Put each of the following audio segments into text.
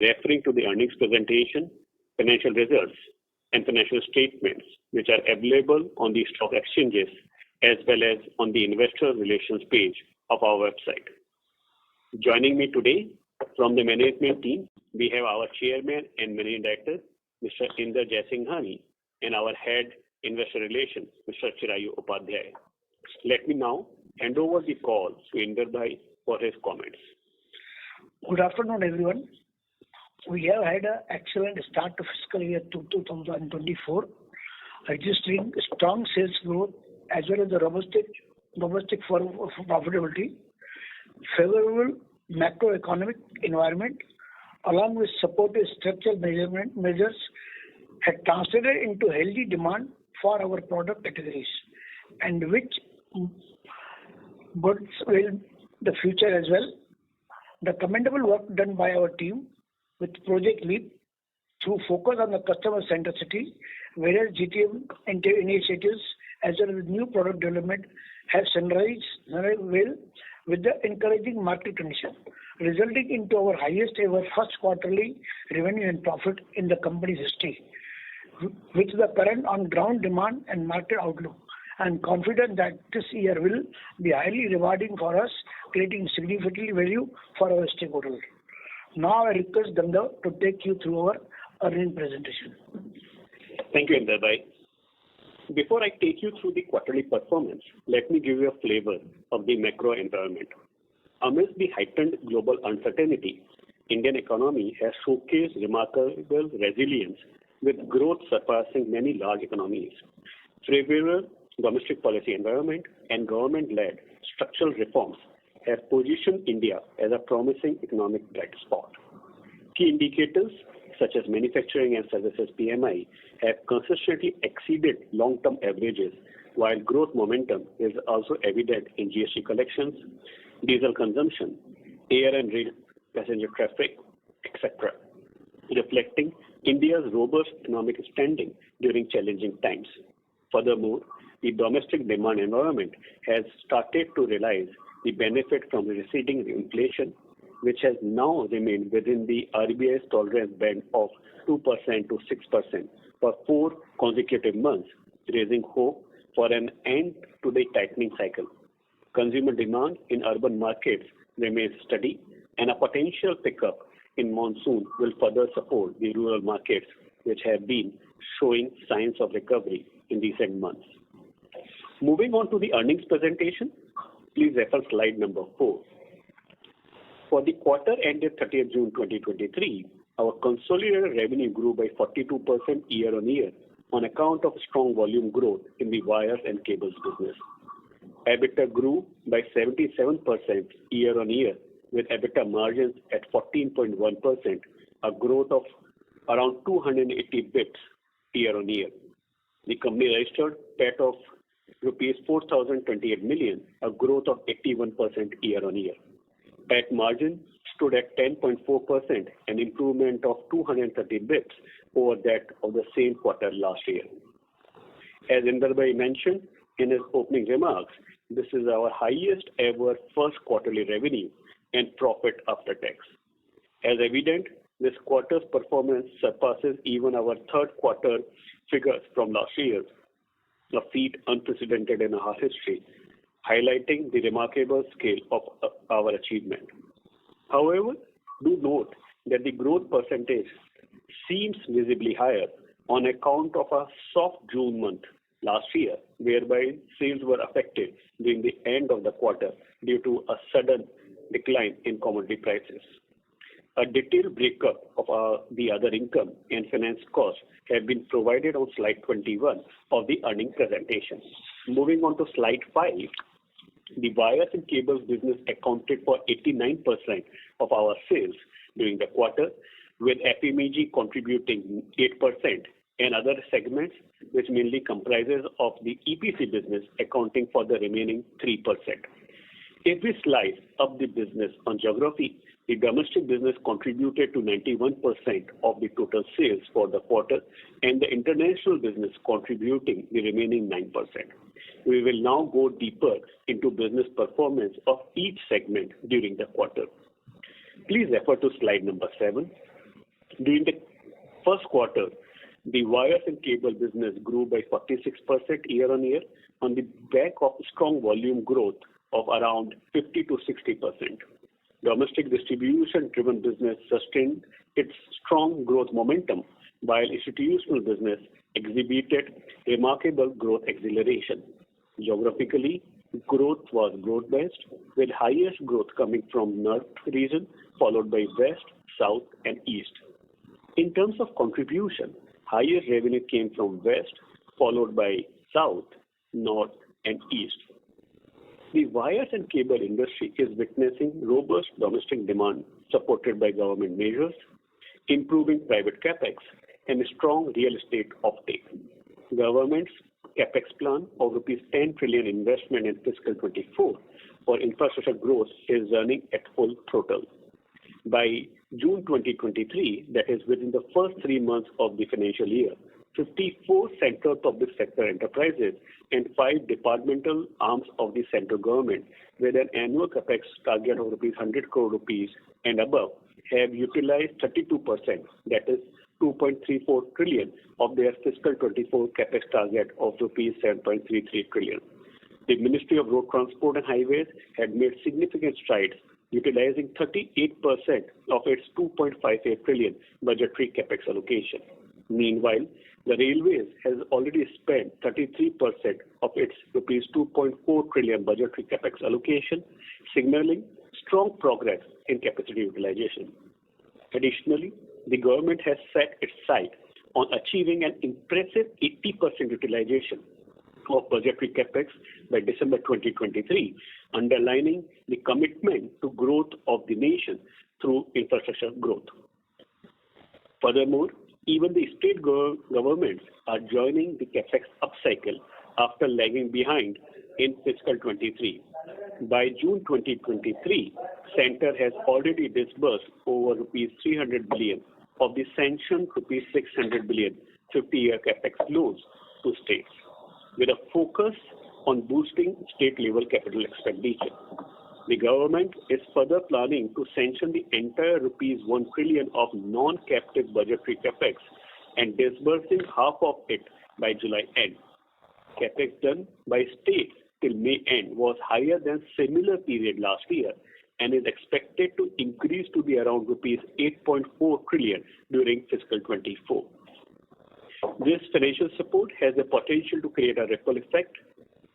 referring to the earnings presentation, financial results, and financial statements, which are available on the stock exchanges as well as on the investor relations page of our website. Joining me today from the management team, we have our chairman and managing director, Mr. Inder Jaisinghani, and our head investor relations, Mr. Chirayu Upadhyay. Let me now hand over the call to Inder Bhai for his comments. Good afternoon, everyone. We have had an excellent start to fiscal year 2024, registering strong sales growth as well as the robust profitability. Favorable macroeconomic environment, along with supportive structural measures, had translated into healthy demand for our product categories, and which bodes well the future as well. The commendable work done by our team with Project Leap through focus on the customer centricity, various GTM initiatives as well as new product development have sunrise well with the encouraging market condition, resulting into our highest ever first quarterly revenue and profit in the company's history. With the current on-ground demand and market outlook, I am confident that this year will be highly rewarding for us, creating significant value for our stakeholders. Now I request Ganga to take you through our earnings presentation. Thank you, Inder Bhai. Before I take you through the quarterly performance, let me give you a flavor of the macro environment. Amidst the heightened global uncertainty, Indian economy has showcased remarkable resilience with growth surpassing many large economies. Favorable domestic policy environment and government-led structural reforms have positioned India as a promising economic bright spot. Key indicators such as manufacturing and services PMI have consistently exceeded long-term averages, while growth momentum is also evident in GST collections, diesel consumption, air and rail passenger traffic, etc., reflecting India's robust economic standing during challenging times. Furthermore, the domestic demand environment has started to realize the benefit from receding inflation, which has now remained within the RBI's tolerance band of 2% to 6% for 4 consecutive months, raising hope for an end to the tightening cycle. Consumer demand in urban markets remains steady, and a potential pickup in monsoon will further support the rural markets, which have been showing signs of recovery in recent months. Moving on to the earnings presentation, please refer slide number 4. For the quarter ended 30th June 2023, our consolidated revenue grew by 42% year-on-year on account of strong volume growth in the wires and cables business. EBITDA grew by 77% year-on-year with EBITDA margins at 14.1%, a growth of around 280 bps year-on-year. The company registered PAT of rupees 4,028 million, a growth of 81% year-on-year. PAT margin stood at 10.4%, an improvement of 230 bps over that of the same quarter last year. As Inder Bhai mentioned in his opening remarks, this is our highest ever first quarterly revenue and profit after tax. As evident, this quarter's performance surpasses even our third quarter figures from last year, a feat unprecedented in our history, highlighting the remarkable scale of our achievement. However, do note that the growth percentage seems visibly higher on account of a soft June month last year, whereby sales were affected during the end of the quarter due to a sudden decline in commodity prices. A detailed breakup of the other income and finance costs have been provided on slide 21 of the earnings presentation. Moving on to slide 5, the wires and cables business accounted for 89% of our sales during the quarter, with FMEG contributing 8% and other segments, which mainly comprises of the EPC business, accounting for the remaining 3%. If we slice up the business on geography, the domestic business contributed to 91% of the total sales for the quarter, and the international business contributing the remaining 9%. We will now go deeper into business performance of each segment during the quarter. Please refer to slide number 7. During the first quarter, the wires and cable business grew by 46% year-on-year on the back of strong volume growth of around 50 to 60%. Domestic distribution-driven business sustained its strong growth momentum, while institutional business exhibited remarkable growth acceleration. Geographically, growth was broad-based, with highest growth coming from North region, followed by West, South, and East. In terms of contribution, highest revenue came from West, followed by South, North, and East. The wires and cable industry is witnessing robust domestic demand supported by government measures, improving private capex, and strong real estate offtake. Government's capex plan of rupees 10 trillion investment in fiscal 24 for infrastructure growth is running at full throttle. By June 2023, that is within the first 3 months of the financial year, 54 central public sector enterprises and 5 departmental arms of the central government with an annual capex target of 100 crore rupees and above have utilized 32%, that is 2.34 trillion of their fiscal 24 capex target of rupees 7.33 trillion. The Ministry of Road Transport and Highways had made significant strides, utilizing 38% of its 2.58 trillion budgetary capex allocation. Meanwhile, the Railways has already spent 33% of its rupees 2.4 trillion budgetary capex allocation, signaling strong progress in capacity utilization. Additionally, the government has set its sight on achieving an impressive 80% utilization of budgetary capex by December 2023, underlining the commitment to growth of the nation through infrastructure growth. Furthermore, even the state governments are joining the capex upcycle after lagging behind in fiscal 23. By June 2023, Centre has already disbursed over rupees 300 billion of the sanctioned rupees 600 billion 50-year capex loans to states, with a focus on boosting state-level capital expenditure. The government is further planning to sanction the entire rupees 1 trillion of non-captive budgetary capex and disbursing half of it by July end. Capex done by states till May end was higher than similar period last year and is expected to increase to be around rupees 8.4 trillion during fiscal 24. This financial support has the potential to create a ripple effect,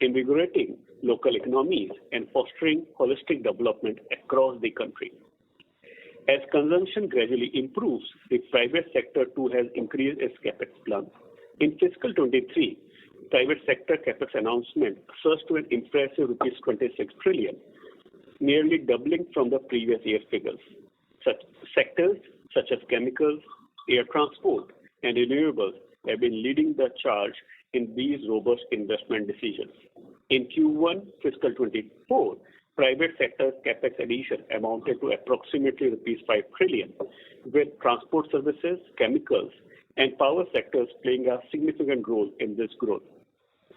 invigorating local economies and fostering holistic development across the country. As consumption gradually improves, the private sector too has increased its capex plan. In fiscal 23, private sector capex announcement surged to an impressive rupees 26 trillion, nearly doubling from the previous year figures. Such sectors such as chemicals, air transport, and renewables have been leading the charge in these robust investment decisions. In Q1 fiscal 24, private sector capex addition amounted to approximately rupees 5 trillion, with transport services, chemicals, and power sectors playing a significant role in this growth.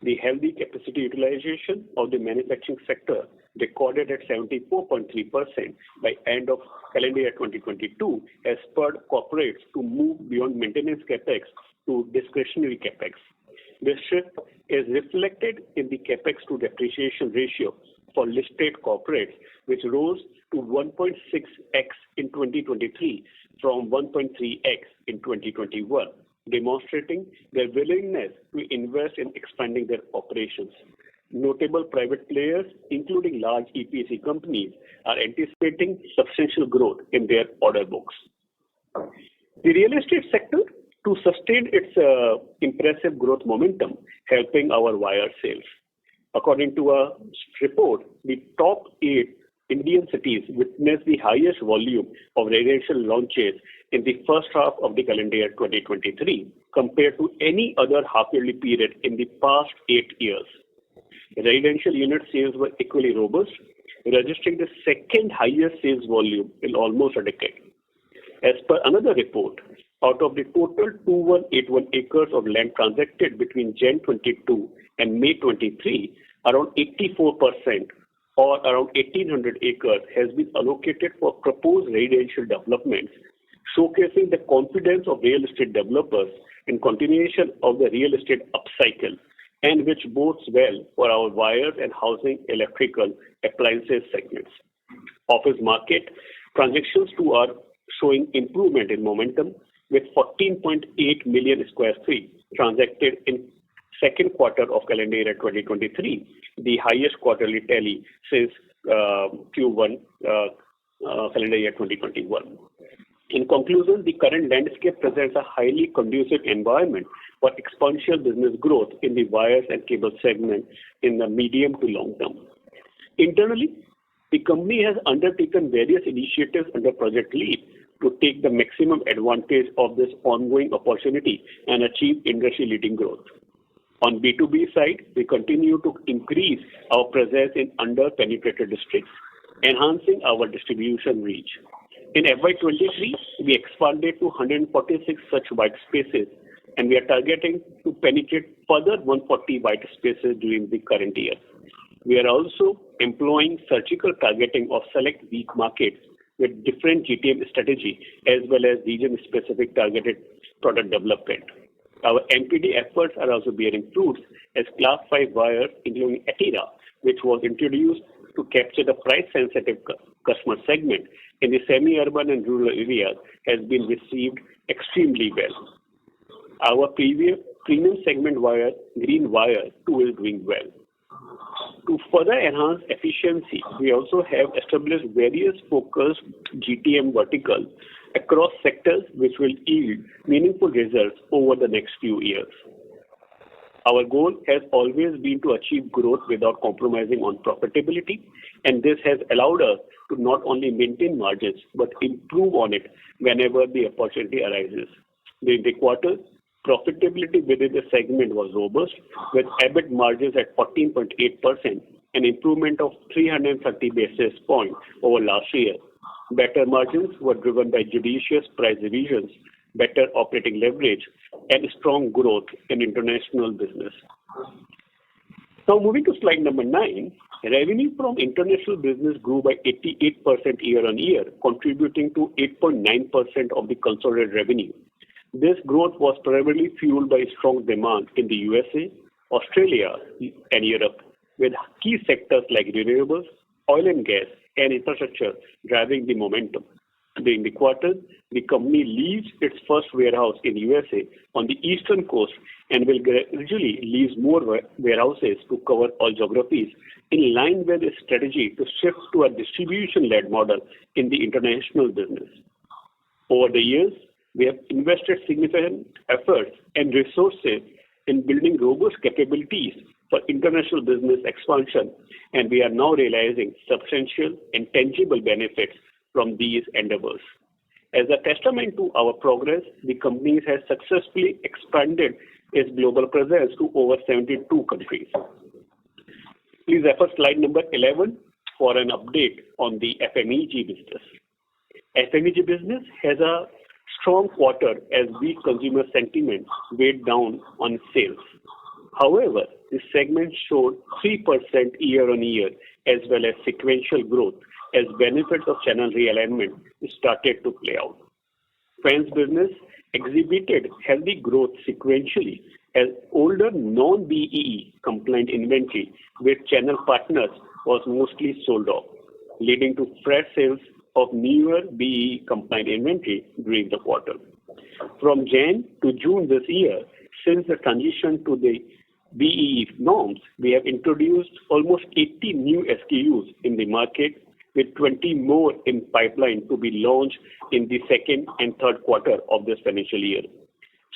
The healthy capacity utilization of the manufacturing sector recorded at 74.3% by end of calendar year 2022 has spurred corporates to move beyond maintenance capex to discretionary capex. This shift is reflected in the capex to depreciation ratio for listed corporates, which rose to 1.6x in 2023 from 1.3x in 2021, demonstrating their willingness to invest in expanding their operations. Notable private players, including large EPC companies, are anticipating substantial growth in their order books. The real estate sector to sustain its impressive growth momentum, helping our wire sales. According to a report, the top 8 Indian cities witnessed the highest volume of residential launches in the first half of the calendar year 2023 compared to any other half-yearly period in the past 8 years. Residential unit sales were equally robust, registering the second highest sales volume in almost a decade. As per another report, out of the total 2181 acres of land transacted between Jan 22 and May 23, around 84% or around 1800 acres has been allocated for proposed residential developments, showcasing the confidence of real estate developers in continuation of the real estate upcycle, and which bodes well for our wires and housing electrical appliances segments. Office market transactions too are showing improvement in momentum, with 14.8 million square feet transacted in second quarter of calendar year 2023, the highest quarterly tally since Q1 calendar year 2021. In conclusion, the current landscape presents a highly conducive environment for exponential business growth in the wires and cable segment in the medium to long term. Internally, the company has undertaken various initiatives under Project Leap to take the maximum advantage of this ongoing opportunity and achieve industry-leading growth. On B2B side, we continue to increase our presence in under-penetrated districts, enhancing our distribution reach. In FY23, we expanded to 146 such white spaces, and we are targeting to penetrate further 140 white spaces during the current year. We are also employing surgical targeting of select weak markets with different GTM strategy as well as region-specific targeted product development. Our MPD efforts are also bearing fruits as Class 5 wire, including Atira, which was introduced to capture the price-sensitive customer segment in the semi-urban and rural areas, has been received extremely well. Our premium segment wire, Green Wire, too is doing well. To further enhance efficiency, we also have established various focused GTM verticals across sectors which will yield meaningful results over the next few years. Our goal has always been to achieve growth without compromising on profitability, and this has allowed us to not only maintain margins but improve on it whenever the opportunity arises. During the quarter, profitability within the segment was robust, with EBIT margins at 14.8%, an improvement of 330 basis points over last year. Better margins were driven by judicious price revisions, better operating leverage, and strong growth in international business. Now moving to slide number 9, revenue from international business grew by 88% year-on-year, contributing to 8.9% of the consolidated revenue. This growth was primarily fueled by strong demand in the USA, Australia, and Europe, with key sectors like renewables, oil and gas, and infrastructure driving the momentum. During the quarter, the company leased its first warehouse in USA on the eastern coast and will gradually lease more warehouses to cover all geographies, in line with its strategy to shift to a distribution-led model in the international business. Over the years, we have invested significant efforts and resources in building robust capabilities for international business expansion, and we are now realizing substantial and tangible benefits from these endeavors. As a testament to our progress, the company has successfully expanded its global presence to over 72 countries. Please refer slide number 11 for an update on the FMEG business. FMEG business has a strong quarter as weak consumer sentiment weighed down on sales. However, the segment showed 3% year-on-year as well as sequential growth as benefits of channel realignment started to play out. Fans business exhibited healthy growth sequentially as older non-BEE compliant inventory with channel partners was mostly sold off, leading to fresh sales of newer BEE compliant inventory during the quarter. From Jan to June this year, since the transition to the BEE norms, we have introduced almost 80 new SKUs in the market, with 20 more in pipeline to be launched in the second and third quarter of this financial year.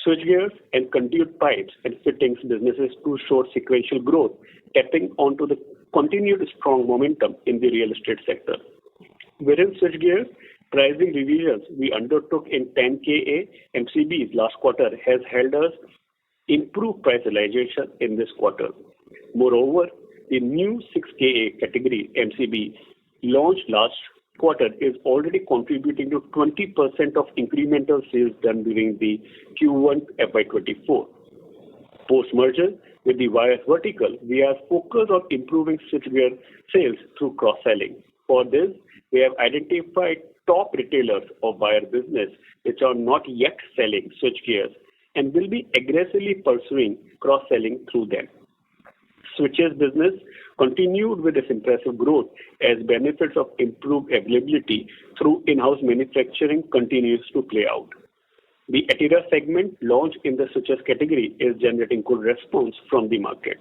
Switchgears and conduit pipes and fittings businesses too showed sequential growth, tapping onto the continued strong momentum in the real estate sector. Within switchgears, pricing revisions we undertook in 10 kA MCBs last quarter has helped us improve price realization in this quarter. Moreover, the new 6 kA category MCB launched last quarter is already contributing to 20% of incremental sales done during the Q1FY24. Post-merger with the wires vertical, we are focused on improving switchgear sales through cross-selling. For this, we have identified top retailers of wire business which are not yet selling switchgears and will be aggressively pursuing cross-selling through them. Switches business continued with its impressive growth as benefits of improved availability through in-house manufacturing continues to play out. The Etira segment launched in the switches category is generating good response from the market.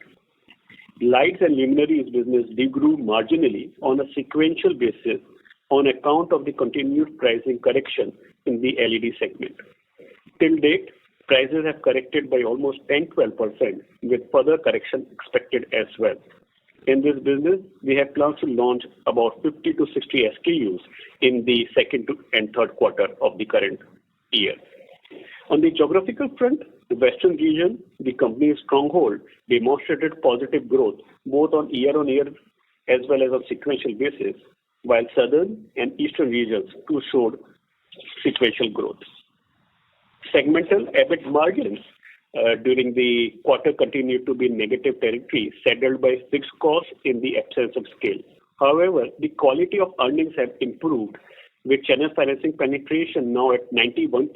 Lights and luminaries business degrew marginally on a sequential basis on account of the continued pricing correction in the LED segment. Till date, prices have corrected by almost 10-12%, with further correction expected as well. In this business, we have plans to launch about 50 to 60 SKUs in the second and third quarter of the current year. On the geographical front, the Western region, the company's stronghold, demonstrated positive growth both on year-on-year as well as on sequential basis, while Southern and Eastern regions too showed sequential growth. Segmental EBIT margins during the quarter continued to be in negative territory, saddled by fixed costs in the absence of scale. However, the quality of earnings have improved, with channel financing penetration now at 91%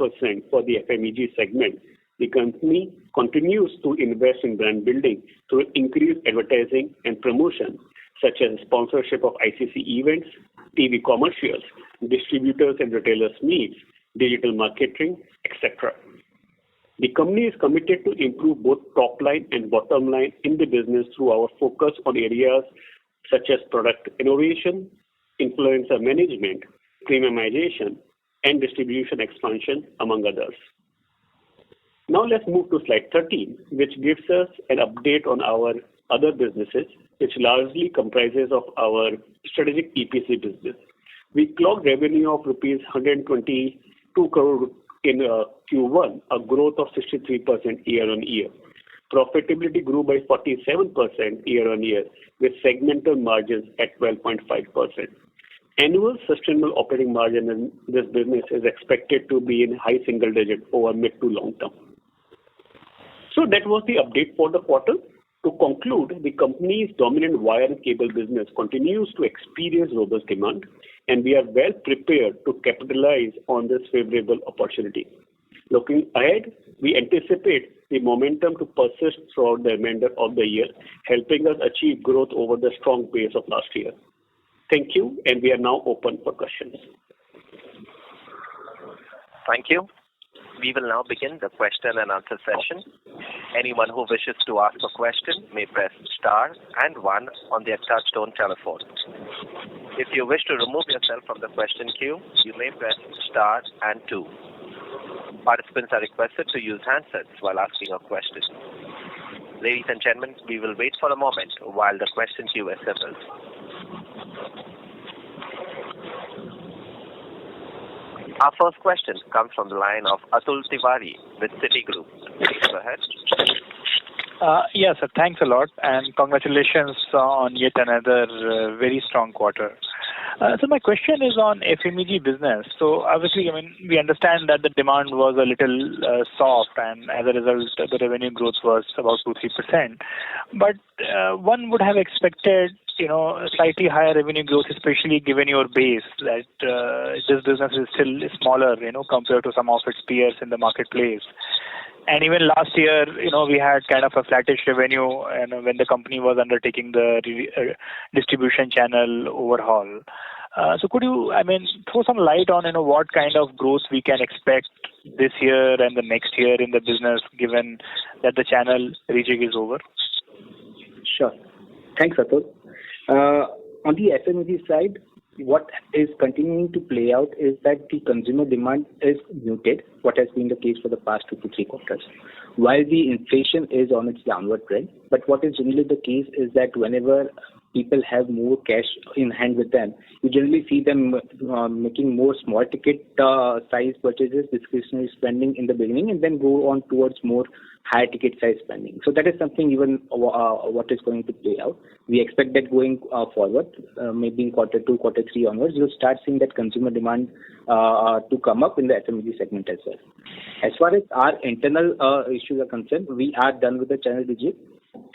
for the FMEG segment. The company continues to invest in brand building through increased advertising and promotion, such as sponsorship of ICC events, TV commercials, distributors and retailers meets, digital marketing, etc. The company is committed to improve both top line and bottom line in the business through our focus on areas such as product innovation, influencer management, premiumization, and distribution expansion, among others. Now let's move to slide 13, which gives us an update on our other businesses, which largely comprises of our strategic EPC business. We clocked revenue of rupees 122 crore in Q1, a growth of 63% year-on-year. Profitability grew by 47% year-on-year, with segmental margins at 12.5%. Annual sustainable operating margin in this business is expected to be in high single digit over mid to long term. So that was the update for the quarter. To conclude, the company's dominant wire and cable business continues to experience robust demand, and we are well prepared to capitalize on this favorable opportunity. Looking ahead, we anticipate the momentum to persist throughout the remainder of the year, helping us achieve growth over the strong base of last year. Thank you, and we are now open for questions. Thank you. We will now begin the question and answer session. Anyone who wishes to ask a question may press star and 1 on their touch-tone telephone. If you wish to remove yourself from the question queue, you may press star and 2. Participants are requested to use handsets while asking a question. Ladies and gentlemen, we will wait for a moment while the question queue assembles. Our first question comes from the line of Atul Tiwari with Citigroup. Please go ahead. Yes, sir. Thanks a lot, and congratulations on yet another very strong quarter. So my question is on FMEG business. So obviously, we understand that the demand was a little soft, and as a result, the revenue growth was about 2-3%. But one would have expected, slightly higher revenue growth, especially given your base that this business is still smaller, compared to some of its peers in the marketplace. And even last year, we had kind of a flattish revenue, when the company was undertaking the distribution channel overhaul. So could you, throw some light on, what kind of growth we can expect this year and the next year in the business, given that the channel rejig is over? Sure. Thanks, Atul. On the FMEG side, what is continuing to play out is that the consumer demand is muted, what has been the case for the past 2 to 3 quarters, while the inflation is on its downward trend. But what is generally the case is that whenever people have more cash in hand with them, you generally see them making more small ticket size purchases, discretionary spending in the beginning, and then go on towards more higher ticket size spending. So that is something even what is going to play out. We expect that going forward, maybe in quarter 2, quarter 3 onwards, you'll start seeing that consumer demand to come up in the FMEG segment as well. As far as our internal issues are concerned, we are done with the channel rejig.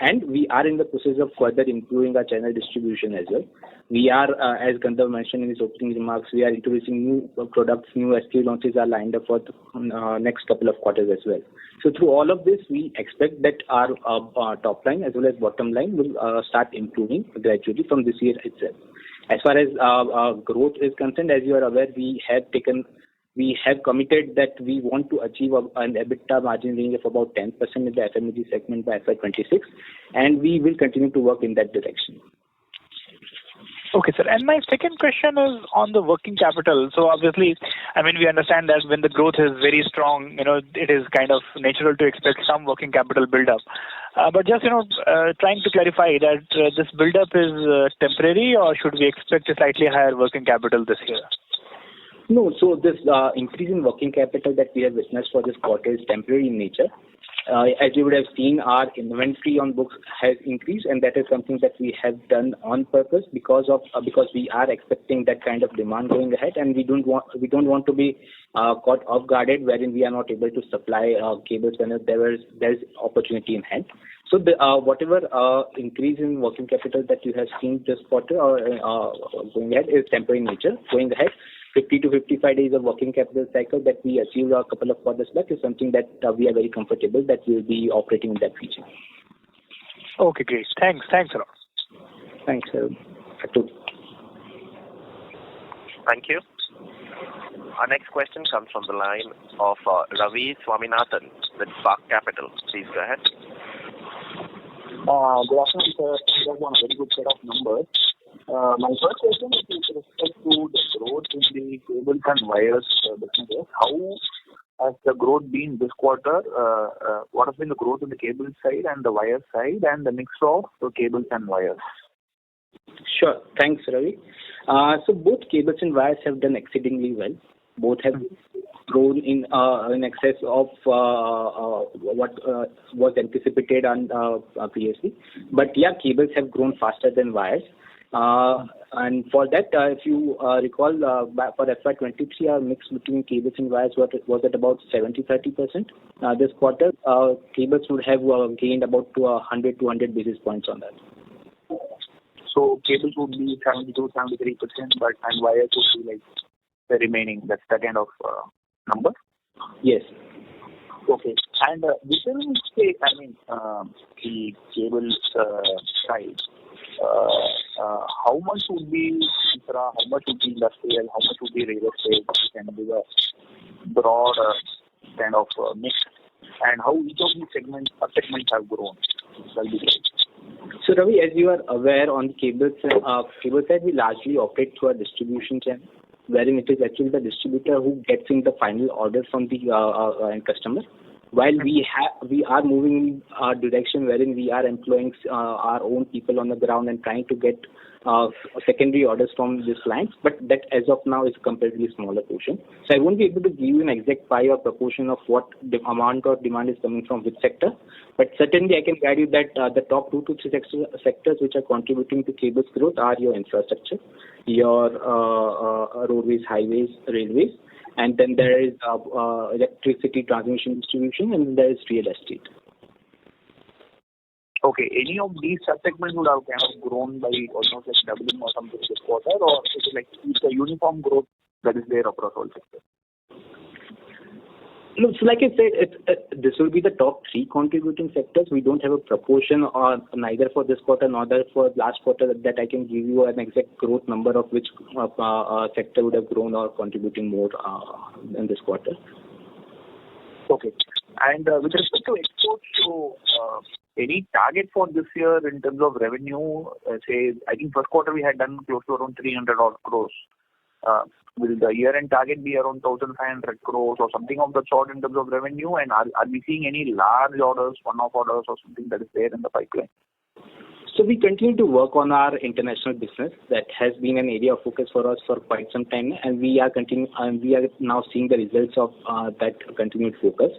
And we are in the process of further improving our channel distribution as well. We are, as Gandharv mentioned in his opening remarks, we are introducing new products, new SKU launches are lined up for the next couple of quarters as well. So through all of this, we expect that our top line as well as bottom line will start improving gradually from this year itself. As far as growth is concerned, as you are aware, we have committed that we want to achieve an EBITDA margin range of about 10% in the FMEG segment by FY26, and we will continue to work in that direction. Okay, sir. And my second question is on the working capital. So obviously, I mean, we understand that when the growth is very strong, it is kind of natural to expect some working capital build-up. But just, trying to clarify that this build-up is temporary, or should we expect a slightly higher working capital this year? No, so this increase in working capital that we have witnessed for this quarter is temporary in nature. As you would have seen, our inventory on books has increased, and that is something that we have done on purpose because we are expecting that kind of demand going ahead, and we don't want to be caught off guarded wherein we are not able to supply cables when there's opportunity in hand. So whatever increase in working capital that you have seen this quarter or going ahead is temporary in nature. Going ahead, 50 to 55 days of working capital cycle that we achieved a couple of quarters back is something that we are very comfortable that we will be operating in that region. Okay, great. Thanks a lot. Thanks, Atul. Thank you. Our next question comes from the line of Ravi Swaminathan with Spark Capital. Please go ahead. Good afternoon, sir. Congrats on a very good set of numbers. My first question is with respect to the growth in the cables and wires business. How has the growth been this quarter? What has been the growth on the cable side and the wire side, and the mix of the cables and wires? Sure. Thanks, Ravi. So both cables and wires have done exceedingly well. Both have grown in excess of what was anticipated previously. But yeah, cables have grown faster than wires. And for that, if you recall, for FY23, our mix between cables and wires was at about 70-30%. This quarter, cables would have gained about 100-200 basis points on that. So cables would be 72-73%, and wires would be like the remaining. That's the kind of number? Yes. Okay. And within the cable side, how much would be infra, how much would be industrial, how much would be real estate, and be a broad kind of mix, and how each of these segments have grown? That'll be great. So Ravi, as you are aware, on the cable side, we largely operate through a distribution channel, wherein it is actually the distributor who gets in the final order from the end customer. While we are moving in a direction wherein we are employing our own people on the ground and trying to get secondary orders from these clients, but that as of now is a comparatively smaller portion. So I won't be able to give you an exact pie or proportion of what the amount of demand is coming from which sector, but certainly I can guide you that the top 2 to 3 sectors which are contributing to cables growth are your infrastructure, your roadways, highways, railways, and then there is electricity transmission distribution, and there is real estate. Okay. Any of these subsegments would have kind of grown by almost like doubling or something this quarter, or is it like it's a uniform growth that is there across all sectors? No, so like I said, this will be the top 3 contributing sectors. We don't have a proportion neither for this quarter nor for last quarter that I can give you an exact growth number of which sector would have grown or contributing more in this quarter. Okay. And with respect to exports, so any target for this year in terms of revenue? Say, I think first quarter we had done close to around 300 odd crores. Will the year-end target be around 1,500 crores or something of the sort in terms of revenue? And are we seeing any large orders, one-off orders or something that is there in the pipeline? So we continue to work on our international business. That has been an area of focus for us for quite some time, and we are now seeing the results of that continued focus.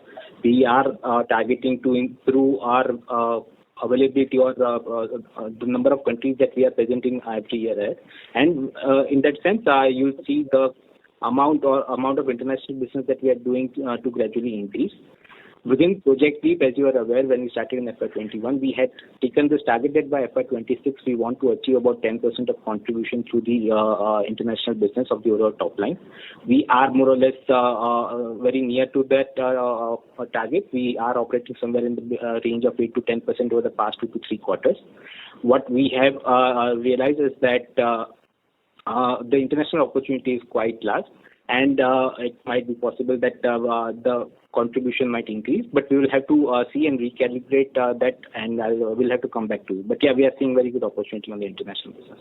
We are targeting to improve our availability or the number of countries that we are present in every year. And in that sense, you'll see the amount of international business that we are doing to gradually increase. Within Project Leap, as you are aware, when we started in FY21, we had taken this target that by FY26 we want to achieve about 10% of contribution through the international business of the overall top line. We are more or less very near to that target. We are operating somewhere in the range of 8 to 10% over the past 2 to 3 quarters. What we have realized is that the international opportunity is quite large, and it might be possible that the contribution might increase, but we will have to see and recalibrate that, and we'll have to come back to you. But yeah, we are seeing very good opportunity on the international business.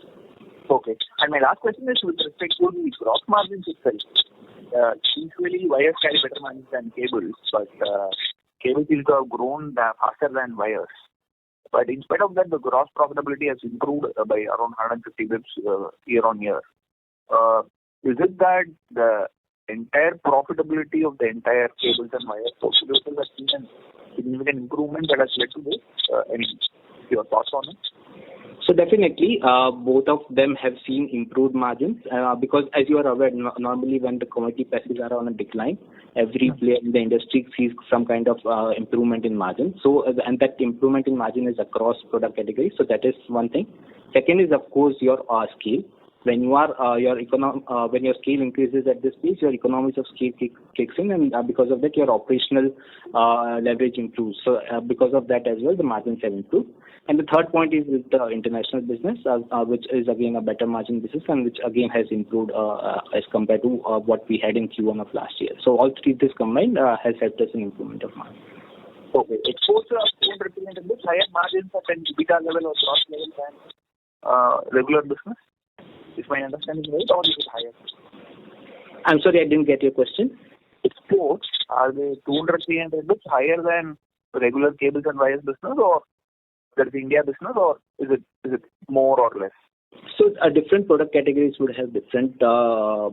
Okay. And my last question is with respect to the gross margins itself. Usually wires carry better margins than cables, but cables seem to have grown faster than wires. But in spite of that, the gross profitability has improved by around 150 basis year on year. Is it that the entire profitability of the entire cables and wires portfolio has seen a significant improvement that has led to this? Any your thoughts on it? So definitely, both of them have seen improved margins because, as you are aware, normally when the commodity prices are on a decline, every player in the industry sees some kind of improvement in margin. So, and that improvement in margin is across product categories. So that is one thing. Second is, of course, your scale. When you are when your scale increases at this pace, your economies of scale kicks in, and because of that, your operational leverage improves. So because of that as well, the margins have improved. And the third point is with the international business, which is again a better margin business, and which again has improved as compared to what we had in Q1 of last year. So all three this combined has helped us in improvement of margin. Okay. Exports are represented with higher margins at an EBITDA level or gross level than regular business. Is my understanding right, or is it higher? I'm sorry, I didn't get your question. Exports, are they 200, 300 bits higher than regular cables and wires business, or that is India business, or is it more or less? So different product categories would have different better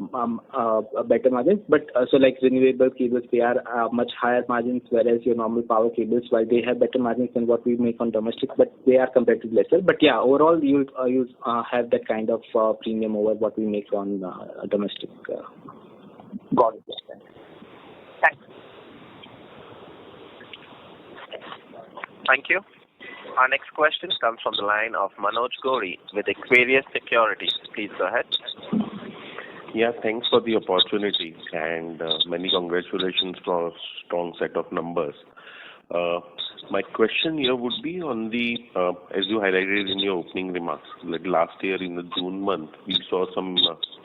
margins, but so like renewable cables, they are much higher margins, whereas your normal power cables, while they have better margins than what we make on domestic, but they are comparatively lesser. But yeah, overall you have that kind of premium over what we make on domestic. Got it. Thanks. Thank you. Our next question comes from the line of Manoj Gori with Aquarius Securities. Please go ahead. Yeah, thanks for the opportunity and many congratulations for a strong set of numbers. My question here would be on the, as you highlighted in your opening remarks, like last year in the June month, we saw some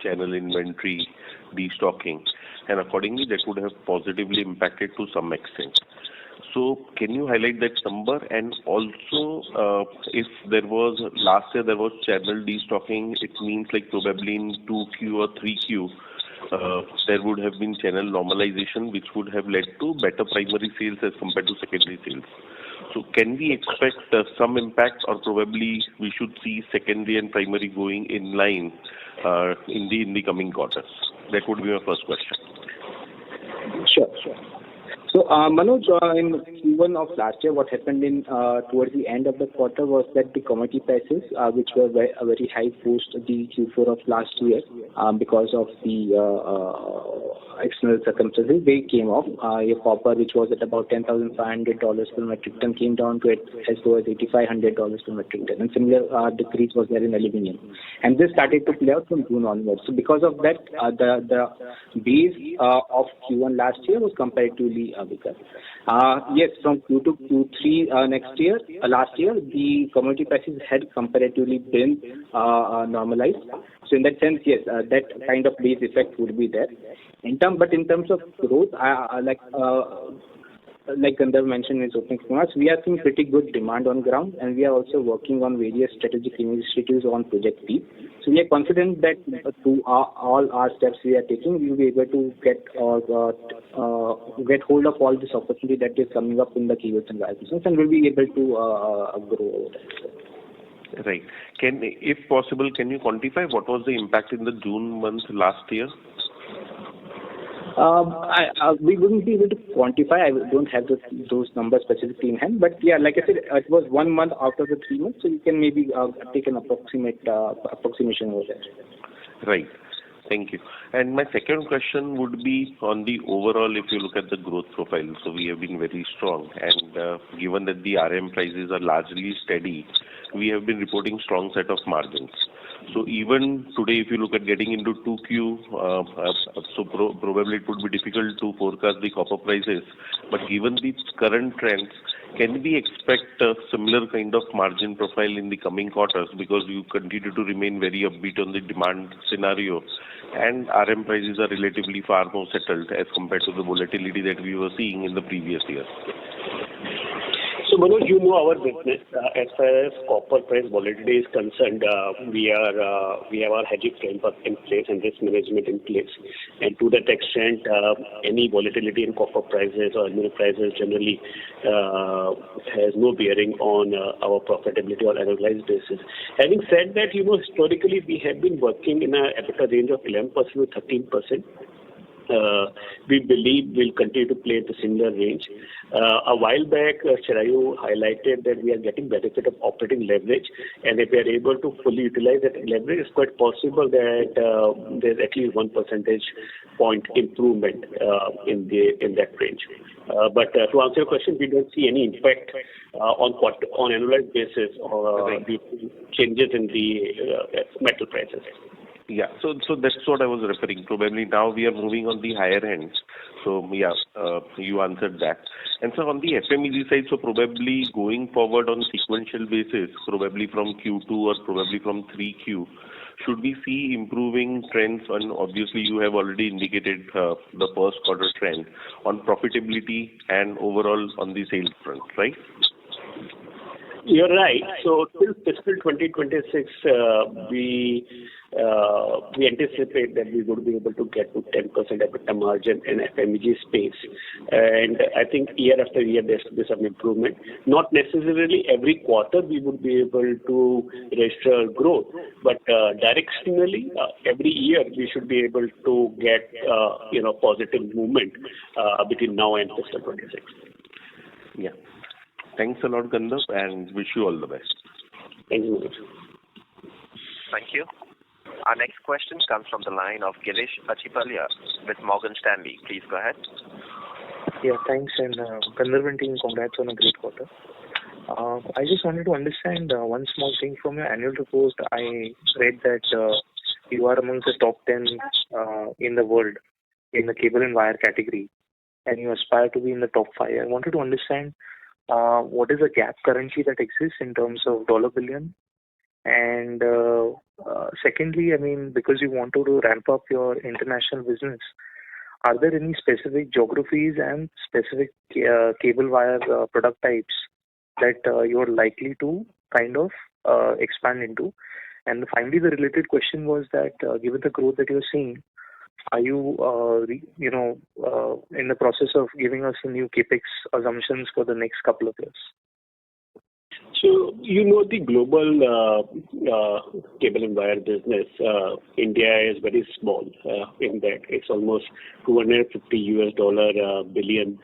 channel inventory destocking, and accordingly that would have positively impacted to some extent. So can you highlight that number? And also, if there was last year there was channel destocking, it means like probably in 2Q or 3Q, there would have been channel normalization, which would have led to better primary sales as compared to secondary sales. So can we expect some impact, or probably we should see secondary and primary going in line in the coming quarters? That would be my first question. Sure. So, Manoj, in Q1 of last year, what happened in towards the end of the quarter was that the commodity prices, which were very high post the Q4 of last year, because of the external circumstances, they came off. Your copper, which was at about $10,500 per metric ton, came down to as low as $8,500 per metric ton. And similar decrease was there in aluminum. And this started to play out from June onwards. So because of that, the base of Q1 last year was comparatively weaker. Yes, from Q2 to Q3 last year, the commodity prices had comparatively been normalized. So in that sense, yes, that kind of base effect would be there. But in terms of growth, like Gandharv mentioned in his opening remarks, we are seeing pretty good demand on ground, and we are also working on various strategic initiatives on Project Leap. So we are confident that through all our steps we are taking, we will be able to get hold of all this opportunity that is coming up in the cables and wire business, and we'll be able to grow over that. Right. If possible, can you quantify what was the impact in the June month last year? We wouldn't be able to quantify. I don't have those numbers specifically in hand. But yeah, like I said, it was 1 month out of the 3 months, so you can maybe take an approximation over there. Right. Thank you. And my second question would be on the overall, if you look at the growth profile. So we have been very strong, and given that the RM prices are largely steady, we have been reporting strong set of margins. So even today, if you look at getting into 2Q, probably it would be difficult to forecast the copper prices. But given the current trends, can we expect a similar kind of margin profile in the coming quarters, because you continue to remain very upbeat on the demand scenario, and RM prices are relatively far more settled as compared to the volatility that we were seeing in the previous years? So Manoj, you know our business. As far as copper price volatility is concerned, we have our hedging framework in place and risk management in place. And to that extent, any volatility in copper prices or aluminum prices generally has no bearing on our profitability on an annualized basis. Having said that, historically we have been working in a EBITDA range of 11% to 13%. We believe we'll continue to play at the similar range. A while back, Chirayu highlighted that we are getting benefit of operating leverage, and if we are able to fully utilize that leverage, it's quite possible that there's at least 1 percentage point improvement in that range. But to answer your question, we don't see any impact on annualized basis or the changes in the metal prices. Yeah, so that's what I was referring. Probably now we are moving on the higher end. So yeah, you answered that. And so on the FMEG side, so probably going forward on sequential basis, probably from Q2 or probably from 3Q, should we see improving trends? And obviously you have already indicated the first quarter trend on profitability and overall on the sales front, right? You're right. So till fiscal 2026, we anticipate that we would be able to get to 10% EBITDA margin in FMEG space. And I think year after year there should be some improvement. Not necessarily every quarter we would be able to register growth, but directionally every year we should be able to get positive movement between now and fiscal 26. Yeah. Thanks a lot, Gandharv, and wish you all the best. Thank you. Thank you. Our next question comes from the line of Girish Achhipalia with Morgan Stanley. Please go ahead. Yeah, thanks, and Gandharv and team, congrats on a great quarter. I just wanted to understand one small thing from your annual report. I read that you are among the top 10 in the world in the cable and wire category, and you aspire to be in the top 5. I wanted to understand what is the gap currently that exists in terms of dollar billion? And secondly, I mean, because you want to ramp up your international business, are there any specific geographies and specific cable wire product types that you're likely to kind of expand into? And finally, the related question was that given the growth that you're seeing, are you, in the process of giving us some new capex assumptions for the next couple of years? So, the global cable and wire business, India is very small in that. It's almost $250 billion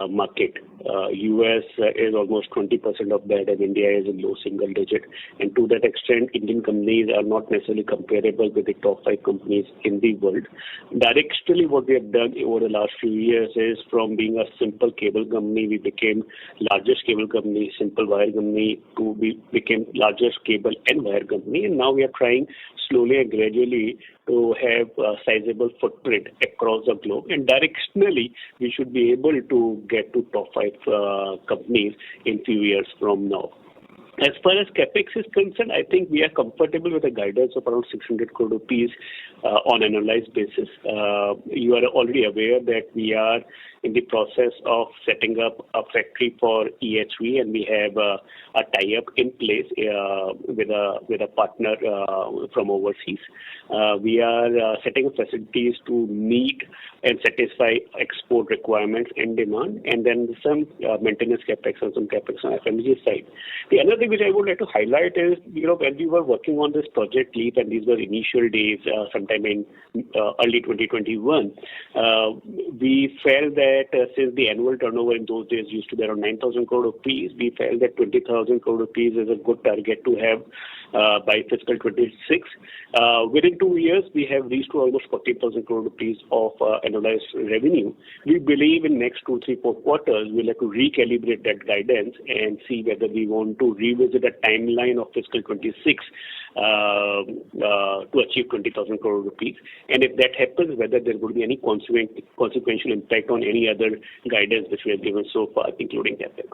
market. US is almost 20% of that, and India is in low single digit. And to that extent, Indian companies are not necessarily comparable with the top 5 companies in the world. Directionally, what we have done over the last few years is from being a simple cable company, we became largest cable company, simple wire company, to became largest cable and wire company, and now we are trying slowly and gradually to have a sizable footprint across the globe, and directionally we should be able to get to top 5 companies in few years from now. As far as capex is concerned, I think we are comfortable with a guidance of around 600 crore rupees on an annualized basis. You are already aware that we are in the process of setting up a factory for EHV, and we have a tie-up in place with a partner from overseas. We are setting up facilities to meet and satisfy export requirements and demand, and then some maintenance capex and some capex on FMEG side. The other thing which I would like to highlight is, when we were working on this project LEAP, and these were initial days sometime in early 2021, we felt that that since the annual turnover in those days used to be around 9,000 crore rupees, we felt that 20,000 crore rupees is a good target to have by fiscal 26. Within 2 years, we have reached to almost 40,000 crore rupees of annualized revenue. We believe in next 2, 3, 4 quarters, we'll have to recalibrate that guidance and see whether we want to revisit a timeline of fiscal 26 to achieve 20,000 crore rupees. And if that happens, whether there would be any consequential impact on any other guidance which we have given so far, including CapEx.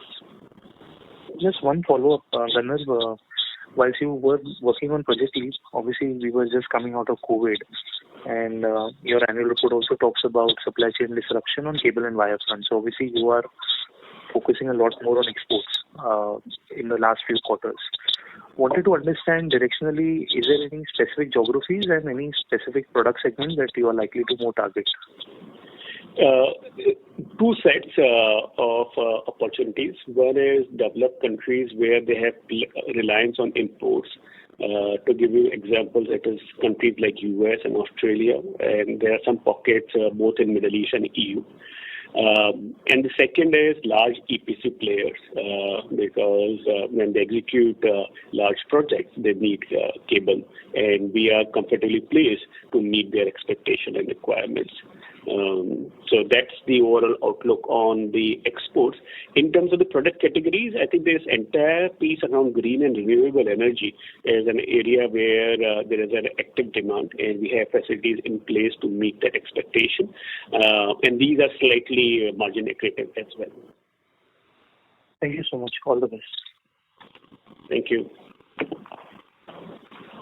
Just one follow-up, Ganesh. Whilst you were working on Project Leap, obviously we were just coming out of COVID, and your annual report also talks about supply chain disruption on cable and wire front. So obviously you are focusing a lot more on exports in the last few quarters. Wanted to understand directionally, is there any specific geographies and any specific product segments that you are likely to more target? Two sets of opportunities. One is developed countries where they have reliance on imports. To give you examples, it is countries like US and Australia, and there are some pockets both in Middle East and EU. And the second is large EPC players, because when they execute large projects, they need cable, and we are comfortably placed to meet their expectation and requirements. So that's the overall outlook on the exports. In terms of the product categories, I think this entire piece around green and renewable energy is an area where there is an active demand, and we have facilities in place to meet that expectation. And these are slightly margin accretive as well. Thank you so much. All the best. Thank you.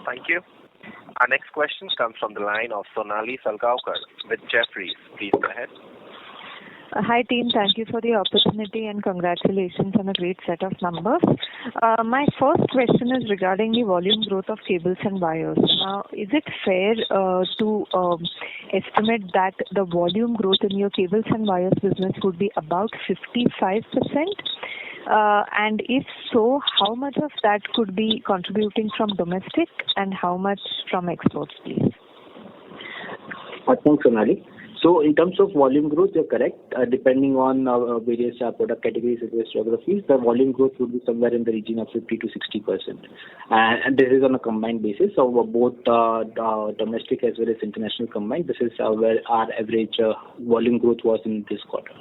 Thank you. Our next question comes from the line of Sonali Salgaonkar with Jefferies. Please go ahead. Hi team, thank you for the opportunity and congratulations on a great set of numbers. My first question is regarding the volume growth of cables and wires. Now, is it fair to estimate that the volume growth in your cables and wires business would be about 55%? And if so, how much of that could be contributing from domestic and how much from exports, please? Thanks, Sonali. So in terms of volume growth, you're correct. Depending on various product categories and various geographies, the volume growth would be somewhere in the region of 50 to 60%. And this is on a combined basis. So both domestic as well as international combined, this is where our average volume growth was in this quarter.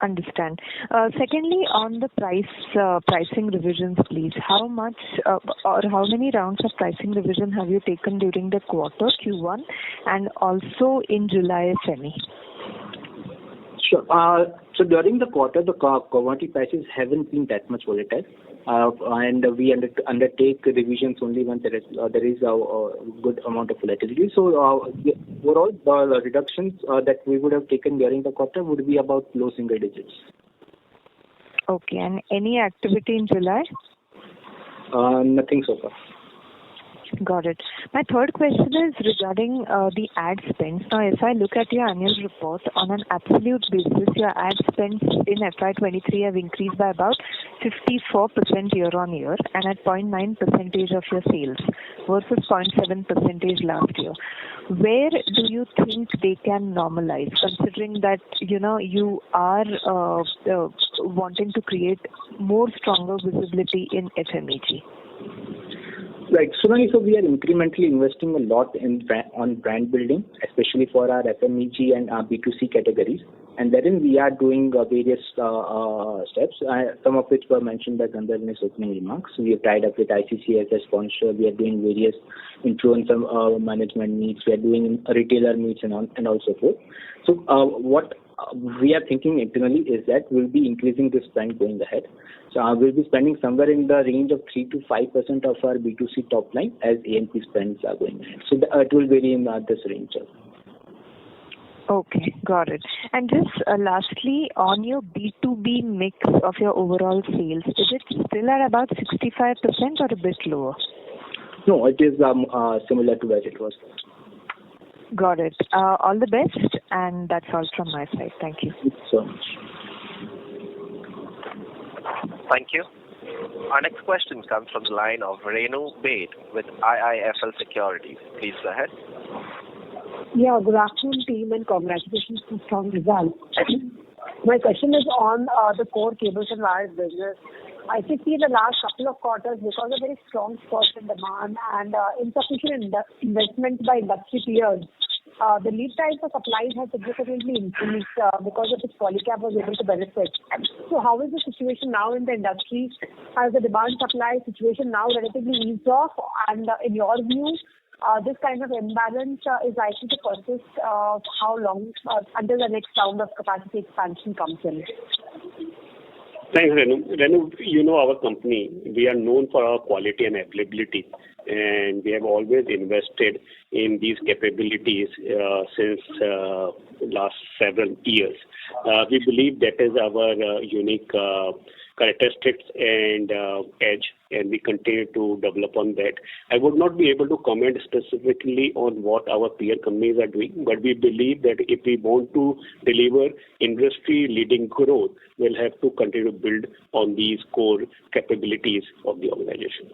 Understand. Secondly, on the pricing revisions, please, how much or how many rounds of pricing revision have you taken during the quarter Q1 and also in July, if any? Sure. So during the quarter, the commodity prices haven't been that much volatile, and we undertake revisions only when there is a good amount of volatility. So overall, the reductions that we would have taken during the quarter would be about low single digits. Okay, and any activity in July? Nothing so far. Got it. My third question is regarding the ad spends. Now, if I look at your annual report on an absolute basis, your ad spends in FY23 have increased by about 54% year on year and at 0.9% of your sales versus 0.7% last year. Where do you think they can normalize, considering that you are wanting to create more stronger visibility in FMEG? Right. So we are incrementally investing a lot on brand building, especially for our FMEG and our B2C categories. And therein we are doing various steps, some of which were mentioned by Gandharv in his opening remarks. We have tied up with ICC as a sponsor. We are doing various influencer management meets. We are doing retailer meets and all so forth. So what we are thinking internally is that we'll be increasing this spend going ahead. So we'll be spending somewhere in the range of 3 to 5% of our B2C top line as A&P spends are going ahead. So it will vary in this range. Okay, got it. And just lastly, on your B2B mix of your overall sales, is it still at about 65% or a bit lower? No, it is similar to where it was. Got it. All the best, and that's all from my side. Thank you. Thank you so much. Thank you. Our next question comes from the line of Renu Baid with IIFL Securities. Please go ahead. Yeah, good afternoon, team, and congratulations for strong results. My question is on the core cables and wires business. I can see in the last couple of quarters, because of very strong spurt in demand and insufficient investment by industry peers, the lead time for supplies has significantly increased because of which Polycab was able to benefit. So how is the situation now in the industry? Has the demand-supply situation now relatively eased off? And in your view, this kind of imbalance is likely to persist how long until the next round of capacity expansion comes in? Thanks, Renu. Renu, you know our company. We are known for our quality and availability, and we have always invested in these capabilities since last several years. We believe that is our unique characteristics and edge, and we continue to develop on that. I would not be able to comment specifically on what our peer companies are doing, but we believe that if we want to deliver industry-leading growth, we'll have to continue to build on these core capabilities of the organization.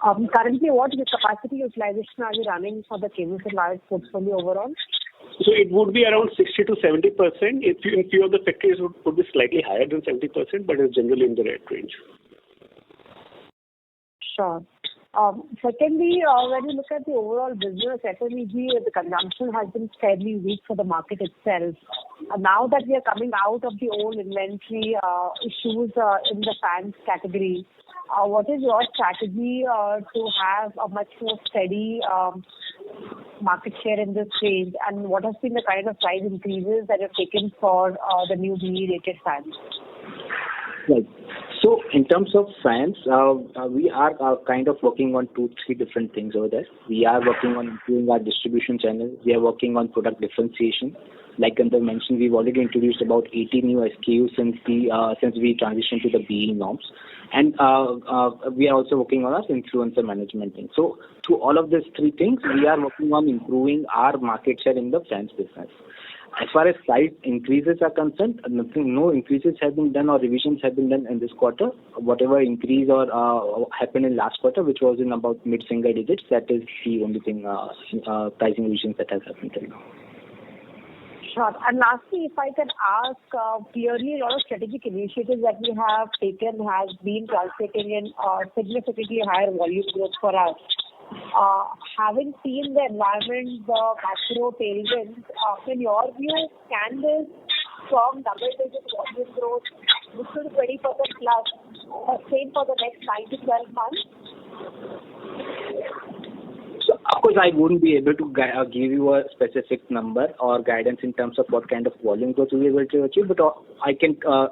Currently, what capacity utilization are you running for the cables and wires portfolio overall? So it would be around 60 to 70%. In few of the factories would be slightly higher than 70%, but it's generally in the right range. Sure. Secondly, when you look at the overall business, FMEG, the consumption has been fairly weak for the market itself. Now that we are coming out of the old inventory issues in the fans category, what is your strategy to have a much more steady market share in this range, and what has been the kind of price increases that you've taken for the new BE rated fans? Right. So in terms of fans, we are kind of working on 2-3 different things over there. We are working on improving our distribution channel. We are working on product differentiation. Like Gandharv mentioned, we've already introduced about 80 new SKUs since we transitioned to the BE norms. And we are also working on our influencer management thing. So through all of these 3 things, we are working on improving our market share in the fans business. As far as price increases are concerned, no increases have been done or revisions have been done in this quarter. Whatever increase or happened in last quarter, which was in about mid-single digits, that is the only thing, pricing revisions that has happened till now. Sure. And lastly, if I can ask, clearly a lot of strategic initiatives that we have taken has been translating in significantly higher volume growth for us. Having seen the environment, the macro tailwinds, in your view, can this strong double-digit volume growth, which is 20% plus, sustain for the next 9 to 12 months? So, of course, I wouldn't be able to give you a specific number or guidance in terms of what kind of volume growth we'll be able to achieve. But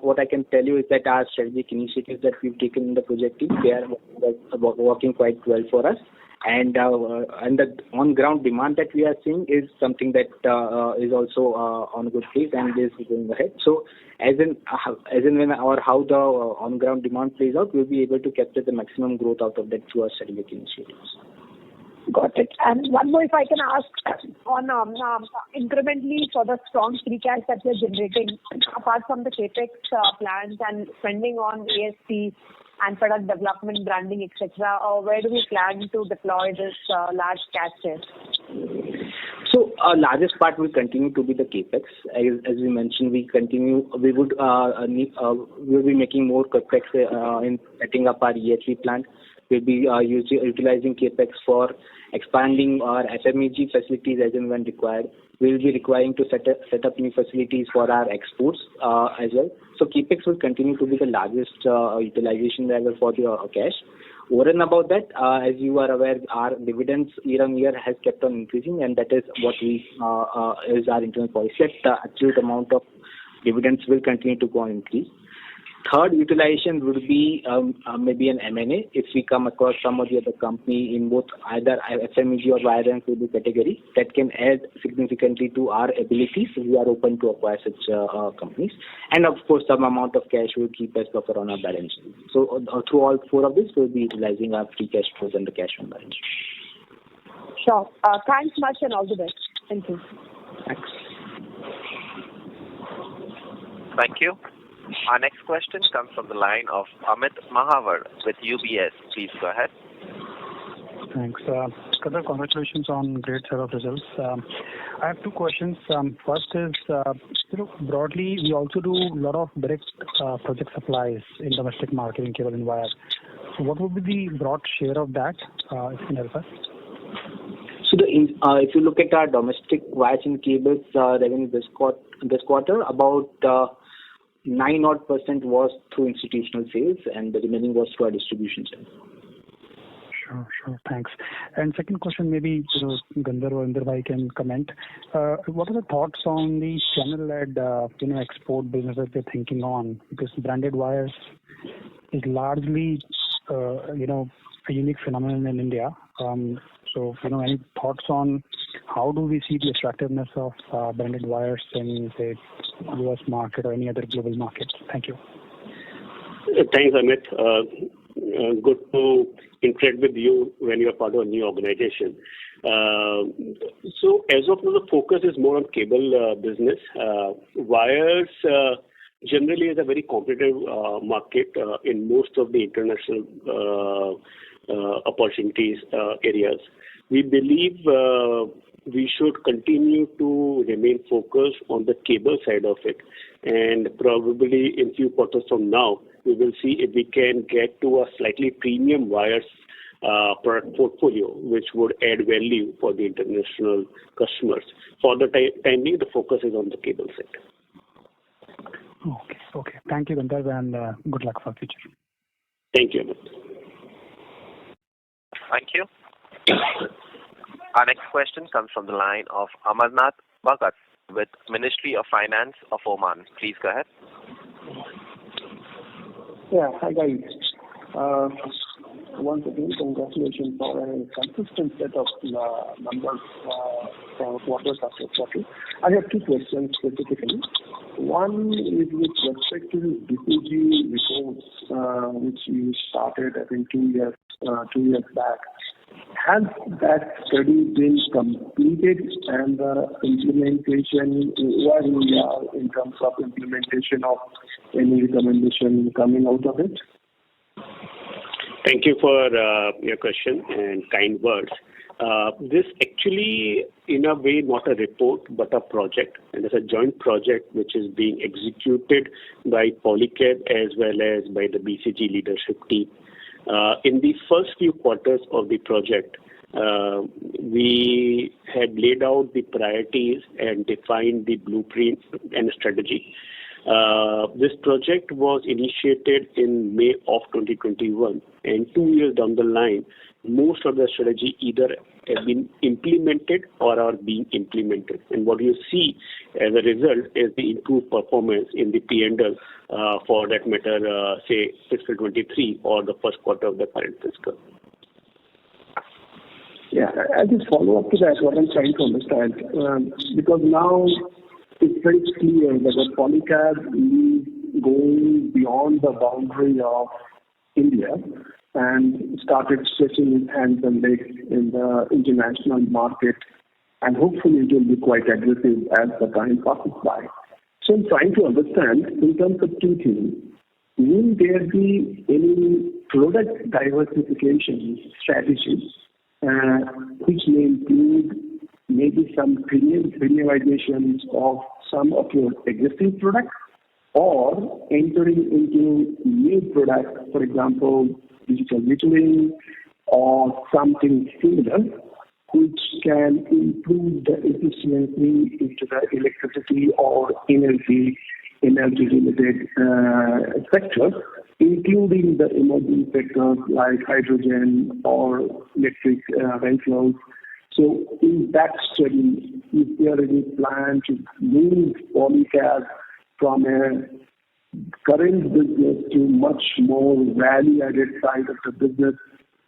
what I can tell you is that our strategic initiatives that we've taken in the project team, they are working quite well for us. And the on-ground demand that we are seeing is something that is also on a good pace and is going ahead. So, as in when or how the on-ground demand plays out, we'll be able to capture the maximum growth out of that through our strategic initiatives. Got it. And one more, if I can ask, on incrementally for the strong free cash that we're generating, apart from the capex plans and spending on ASP and product development, branding, etc., where do we plan to deploy this large cash share? So, largest part will continue to be the capex. As we mentioned, we will be making more capex in setting up our EHV plant. We'll be utilizing capex for expanding our FMEG facilities as and when required. We'll be requiring to set up new facilities for our exports as well. So capex will continue to be the largest utilization level for the cash. Over and above that, as you are aware, our dividends year on year has kept on increasing, and that is what is our internal policy. The absolute amount of dividends will continue to go on increase. Third utilization would be maybe an M&A if we come across some of the other company in both either FMEG or wire and cable category that can add significantly to our abilities. We are open to acquire such companies. And of course, some amount of cash will keep us buffer on our balance sheet. So through all 4 of this, we'll be utilizing our free cash flows and the cash on balance sheet. Sure. Thanks much and all the best. Thank you. Thanks. Thank you. Our next question comes from the line of Amit Mahawar with UBS. Please go ahead. Thanks. Kadar, congratulations on great set of results. I have two questions. First is, broadly, we also do a lot of direct project supplies in domestic market in cable and wire. So what would be the broad share of that, if you can help us? So if you look at our domestic wires and cables revenue this quarter, about 9% was through institutional sales, and the remaining was through our distribution sales. Sure. Thanks. And second question, maybe Gandharv or Inderbhai can comment. What are the thoughts on the channel-led export business that they're thinking on? Because branded wires is largely a unique phenomenon in India. So any thoughts on how do we see the attractiveness of branded wires in, say, US market or any other global market? Thank you. Thanks, Amit. Good to interact with you when you're part of a new organization. So as of now, the focus is more on cable business. Wires generally is a very competitive market in most of the international opportunities areas. We believe we should continue to remain focused on the cable side of it, and probably in few quarters from now, we will see if we can get to a slightly premium wires product portfolio, which would add value for the international customers. For the time being, the focus is on the cable side. Okay. Thank you, Gandharv, and good luck for the future. Thank you, Amit. Thank you. Our next question comes from the line of Amarnath Bhagat with Ministry of Finance of Oman. Please go ahead. Yeah, hi guys. Once again, congratulations for a consistent set of numbers from quarters after quarter. I have two questions specifically. One is with respect to BCG reports, which you started, I think, 2 years back. Has that study been completed and implementation, where we are in terms of implementation of any recommendation coming out of it? Thank you for your question and kind words. This actually, in a way, not a report, but a project. And it's a joint project which is being executed by Polycab as well as by the BCG leadership team. In the first few quarters of the project, we had laid out the priorities and defined the blueprint and strategy. This project was initiated in May of 2021, and 2 years down the line, most of the strategy either have been implemented or are being implemented. And what you see as a result is the improved performance in the P&L for that matter, say, fiscal 23 or the first quarter of the current fiscal. Yeah, I just follow up to that, what I'm trying to understand, because now it's very clear that the Polycab is going beyond the boundary of India and started stretching its hands and legs in the international market, and hopefully it will be quite aggressive as the time passes by. So I'm trying to understand, in terms of two things, will there be any product diversification strategies which may include maybe some premiumizations of some of your existing products, or entering into new products, for example, digital metering or something similar, which can improve the efficiency into the electricity or energy-related sectors, including the emerging sectors like hydrogen or electric vehicles. So in that study, is there any plan to move Polycab from a current business to much more value-added side of the business,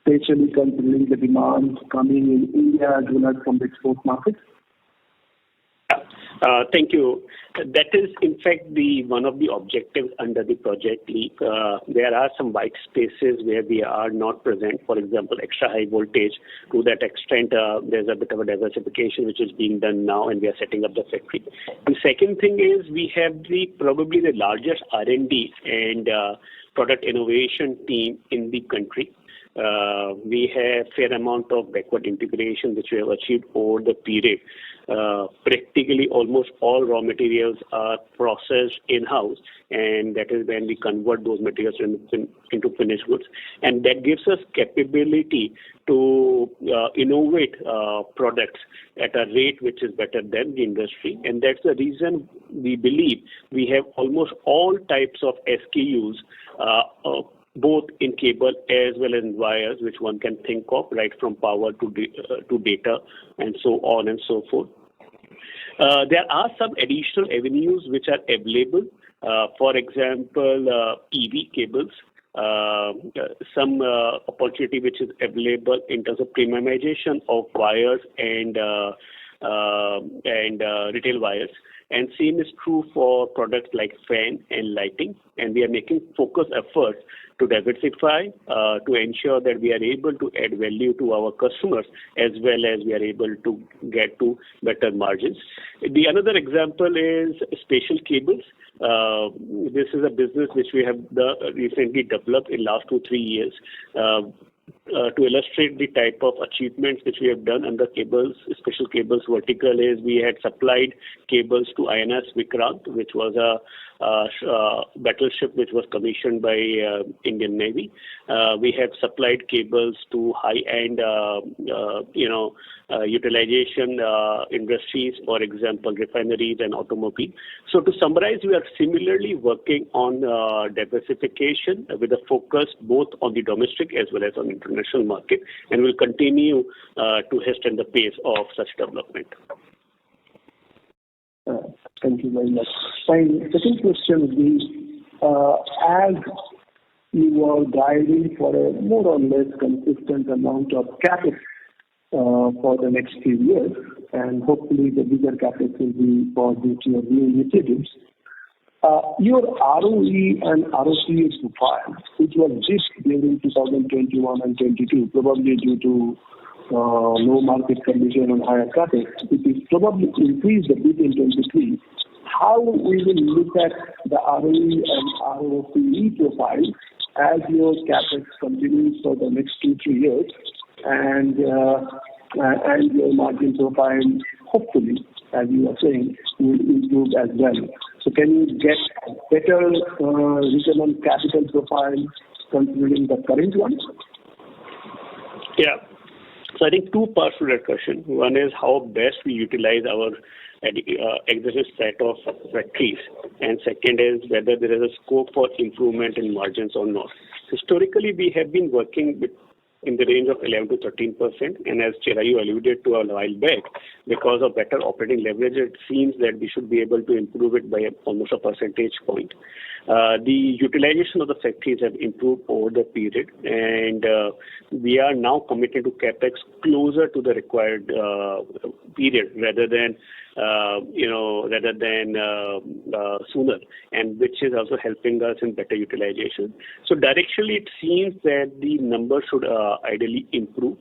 especially considering the demand coming in India as well as from the export market? Thank you. That is, in fact, one of the objectives under the Project Leap. There are some white spaces where we are not present. For example, extra high voltage. To that extent, there's a bit of a diversification which is being done now, and we are setting up the factory. The second thing is we have probably the largest R&D and product innovation team in the country. We have fair amount of backward integration which we have achieved over the period. Practically almost all raw materials are processed in-house, and that is when we convert those materials into finished goods. And that gives us capability to innovate products at a rate which is better than the industry. And that's the reason we believe we have almost all types of SKUs, both in cable as well as in wires, which one can think of, right from power to data and so on and so forth. There are some additional avenues which are available. For example, EV cables, some opportunity which is available in terms of premiumization of wires and retail wires. And same is true for products like fan and lighting. And we are making focused efforts to diversify to ensure that we are able to add value to our customers as well as we are able to get to better margins. The another example is special cables. This is a business which we have recently developed in last 2-3 years. To illustrate the type of achievements which we have done under cables, special cables vertical is we had supplied cables to INS Vikrant, which was a battleship which was commissioned by Indian Navy. We have supplied cables to high-end, utilization industries, for example, refineries and automobile. So to summarize, we are similarly working on diversification with a focus both on the domestic as well as on international market, and will continue to hasten the pace of such development. Thank you very much. My second question would be, as you are guiding for a more or less consistent amount of capex for the next few years, and hopefully the bigger capex will be for due to your new initiatives, your ROE and ROCE profile, which was dipped during 2021 and 22, probably due to low market condition and higher capex, it is probably increased a bit in 23. How we will look at the ROE and ROCE profile as your capex continues for the next 2-3 years, and your margin profile, hopefully, as you are saying, will improve as well. So can you get better return on capital profile considering the current one? Yeah. So I think two parts to that question. One is how best we utilize our existing set of factories, and second is whether there is a scope for improvement in margins or not. Historically, we have been working in the range of 11 to 13%, and as Chirayu alluded to a while back, because of better operating leverage, it seems that we should be able to improve it by almost a percentage point. The utilization of the factories have improved over the period, and we are now committed to capex closer to the required period rather than sooner, and which is also helping us in better utilization. So directionally, it seems that the numbers should ideally improve.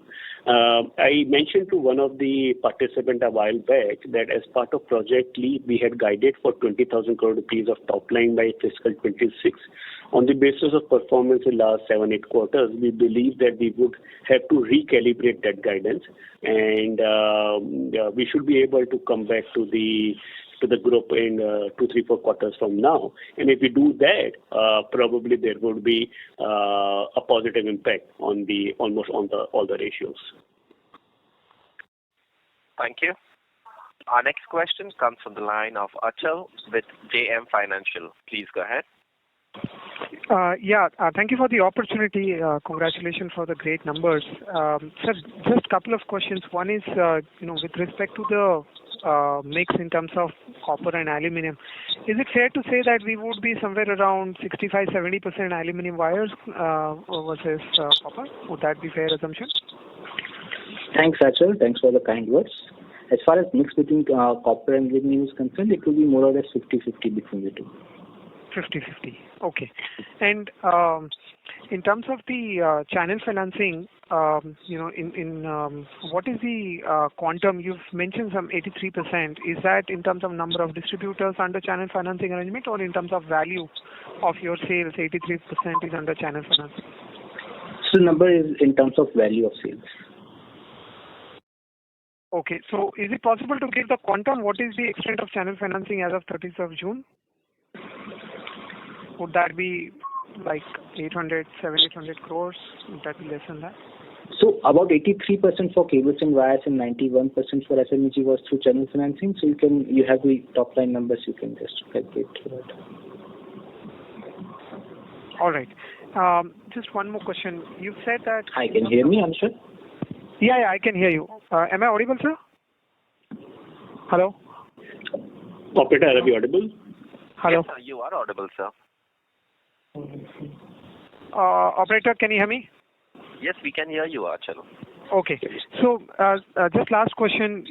I mentioned to one of the participants a while back that as part of Project Leap, we had guided for 20,000 crore rupees of top line by fiscal 26. On the basis of performance in last 7-8 quarters, we believe that we would have to recalibrate that guidance, and we should be able to come back to the group in 2-3-4 quarters from now. And if we do that, probably there would be a positive impact on all the ratios. Thank you. Our next question comes from the line of Achal with JM Financial. Please go ahead. Thank you for the opportunity. Congratulations for the great numbers. Sir, just a couple of questions. One is, with respect to the mix in terms of copper and aluminium, is it fair to say that we would be somewhere around 65-70% aluminium wires versus copper? Would that be fair assumption? Thanks, Achal. Thanks for the kind words. As far as mix between copper and aluminium is concerned, it will be more or less 50-50 between the two. 50-50. Okay. And in terms of the channel financing, what is the quantum? You've mentioned some 83%. Is that in terms of number of distributors under channel financing arrangement, or in terms of value of your sales, 83% is under channel financing? Absolute number is in terms of value of sales. Okay. So is it possible to give the quantum? What is the extent of channel financing as of 30th of June? Would that be like 800, 700 crores? Would that be less than that? So about 83% for cables and wires and 91% for FMEG was through channel financing. So you have the top line numbers. You can just calculate that. All right. Just one more question. You said that. Hi, can you hear me, Anshu? Yeah, I can hear you. Am I audible, sir? Hello? Operator, are you audible? Hello? Yes, sir, you are audible, sir. Operator, can you hear me? Yes, we can hear you, Achal. Okay. So, just last question,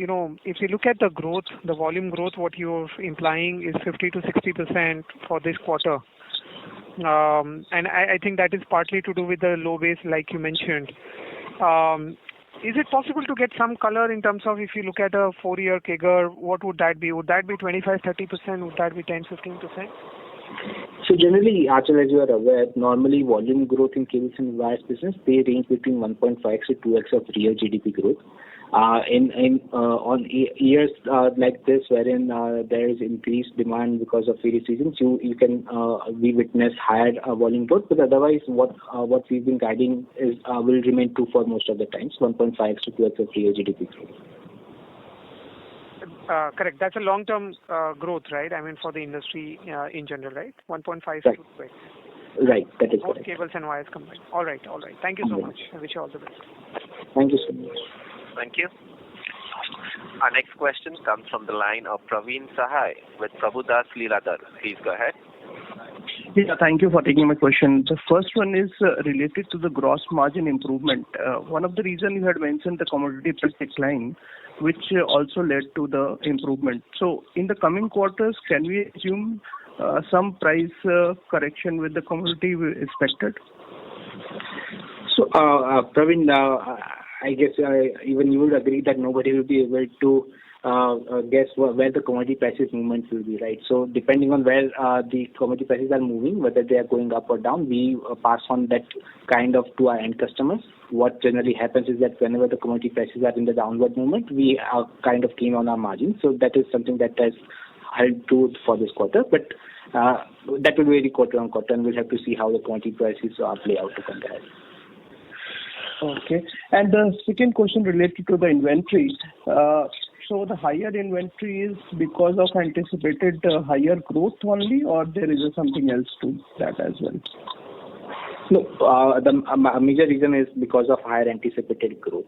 if you look at the growth, the volume growth, what you're implying is 50 to 60% for this quarter. And I think that is partly to do with the low base, like you mentioned. Is it possible to get some color in terms of if you look at a 4-year CAGR, what would that be? Would that be 25-30%? Would that be 10-15%? So generally, Achal, as you are aware, normally volume growth in cables and wires business, they range between 1.5x to 2x of real GDP growth. On years like this, wherein there is increased demand because of various reasons, we witness higher volume growth. But otherwise, what we've been guiding is will remain true for most of the times, 1.5x to 2x of real GDP growth. Correct. That's a long-term growth, right? I mean, for the industry in general, right? 1.5 to 2x. Right. That is both correct. Cables and wires combined. All right. Thank you so much. I wish you all the best. Thank you so much. Thank you. Our next question comes from the line of Praveen Sahai with Prabhudas Lilladher. Please go ahead. Yeah, thank you for taking my question. The first one is related to the gross margin improvement. One of the reasons you had mentioned the commodity price decline, which also led to the improvement. So in the coming quarters, can we assume some price correction with the commodity expected? So, Praveen, I guess even you would agree that nobody will be able to guess where the commodity prices movements will be, right? So depending on where the commodity prices are moving, whether they are going up or down, we pass on that kind of to our end customers. What generally happens is that whenever the commodity prices are in the downward movement, we are kind of keen on our margins. So that is something that has held true for this quarter. But that will vary quarter on quarter, and we'll have to see how the commodity prices play out to compare. Okay. And the second question related to the inventory. So the higher inventory is because of anticipated higher growth only, or there is something else to that as well? No, the major reason is because of higher anticipated growth.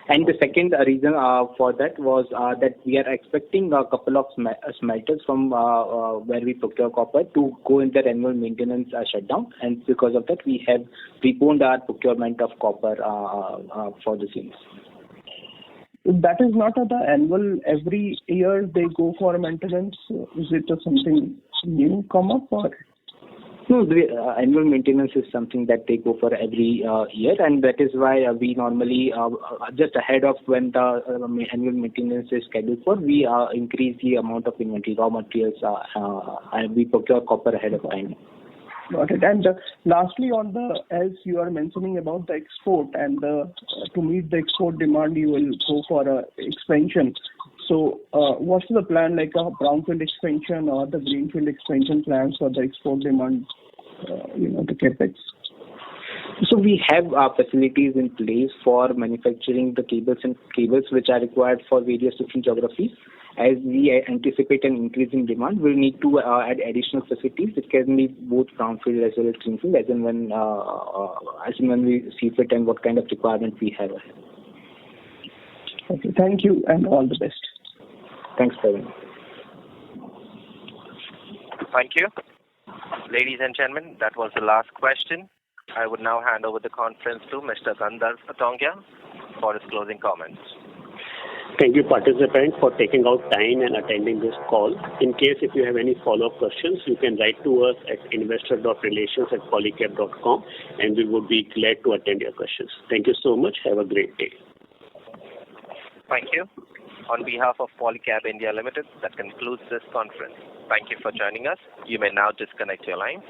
And the second reason for that was that we are expecting a couple of smelters from where we procure copper to go in their annual maintenance shutdown, and because of that we have preponed our procurement of copper for the same. That is not at the annual, every year they go for maintenance. Is it something new come up or? No, the annual maintenance is something that they go for every year, and that is why we normally, just ahead of when the annual maintenance is scheduled for, we increase the amount of inventory, raw materials, and we procure copper ahead of time. Got it. And lastly, as you are mentioning about the export, and to meet the export demand, you will go for expansion. So, what's the plan, like a brownfield expansion or the greenfield expansion plans for the export demand, the capex? So we have facilities in place for manufacturing the cables which are required for various different geographies. As we anticipate an increasing demand, we'll need to add additional facilities. It can be both brownfield as well as greenfield, as and when we see fit and what kind of requirement we have. Okay, thank you and all the best. Thanks, Praveen. Thank you. Ladies and gentlemen, that was the last question. I would now hand over the conference to Mr. Gandharv Tongia for his closing comments. Thank you, participants, for taking out time and attending this call. In case if you have any follow-up questions, you can write to us at investor.relations@polycab.com, and we would be glad to attend your questions. Thank you so much. Have a great day. Thank you. On behalf of Polycab India Limited, that concludes this conference. Thank you for joining us. You may now disconnect your line.